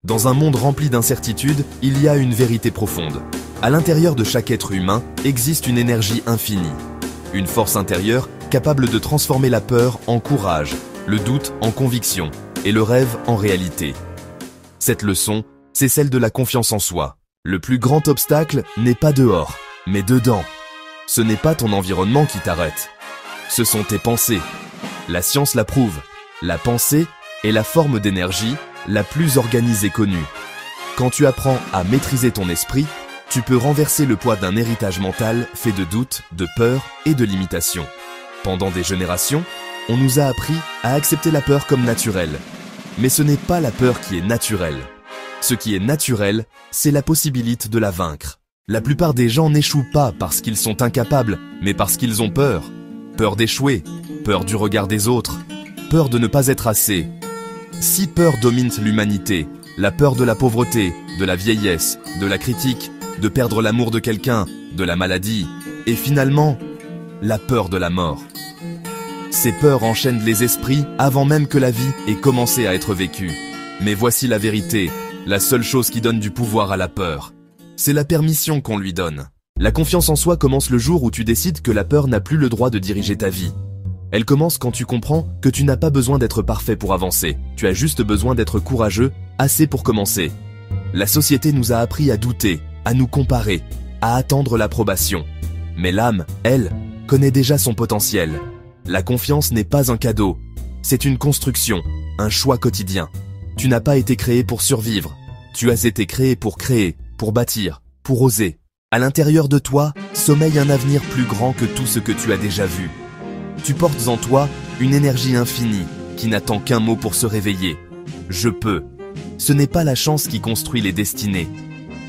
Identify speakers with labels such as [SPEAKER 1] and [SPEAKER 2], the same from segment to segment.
[SPEAKER 1] Dans un monde rempli d'incertitudes, il y a une vérité profonde. À l'intérieur de chaque être humain existe une énergie infinie. Une force intérieure capable de transformer la peur en courage, le doute en conviction et le rêve en réalité. Cette leçon, c'est celle de la confiance en soi. Le plus grand obstacle n'est pas dehors, mais dedans. Ce n'est pas ton environnement qui t'arrête. Ce sont tes pensées. La science l'approuve. La pensée est la forme d'énergie la plus organisée connue. Quand tu apprends à maîtriser ton esprit, tu peux renverser le poids d'un héritage mental fait de doutes, de peur et de limitations. Pendant des générations, on nous a appris à accepter la peur comme naturelle. Mais ce n'est pas la peur qui est naturelle. Ce qui est naturel, c'est la possibilité de la vaincre. La plupart des gens n'échouent pas parce qu'ils sont incapables, mais parce qu'ils ont peur. Peur d'échouer, peur du regard des autres, peur de ne pas être assez. 6 peurs dominent l'humanité. La peur de la pauvreté, de la vieillesse, de la critique, de perdre l'amour de quelqu'un, de la maladie, et finalement, la peur de la mort. Ces peurs enchaînent les esprits avant même que la vie ait commencé à être vécue. Mais voici la vérité, la seule chose qui donne du pouvoir à la peur. C'est la permission qu'on lui donne. La confiance en soi commence le jour où tu décides que la peur n'a plus le droit de diriger ta vie. Elle commence quand tu comprends que tu n'as pas besoin d'être parfait pour avancer. Tu as juste besoin d'être courageux, assez pour commencer. La société nous a appris à douter, à nous comparer, à attendre l'approbation. Mais l'âme, elle, connaît déjà son potentiel. La confiance n'est pas un cadeau, c'est une construction, un choix quotidien. Tu n'as pas été créé pour survivre, tu as été créé pour créer, pour bâtir, pour oser. À l'intérieur de toi, sommeille un avenir plus grand que tout ce que tu as déjà vu. Tu portes en toi une énergie infinie qui n'attend qu'un mot pour se réveiller. Je peux. Ce n'est pas la chance qui construit les destinées.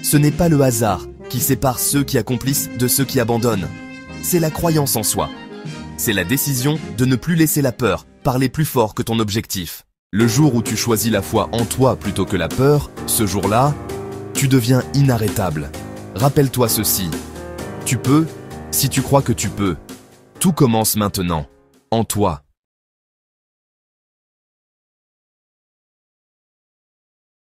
[SPEAKER 1] Ce n'est pas le hasard qui sépare ceux qui accomplissent de ceux qui abandonnent. C'est la croyance en soi. C'est la décision de ne plus laisser la peur parler plus fort que ton objectif. Le jour où tu choisis la foi en toi plutôt que la peur, ce jour-là, tu deviens inarrêtable. Rappelle-toi ceci. Tu peux si tu crois que tu peux. Tout commence maintenant, en toi.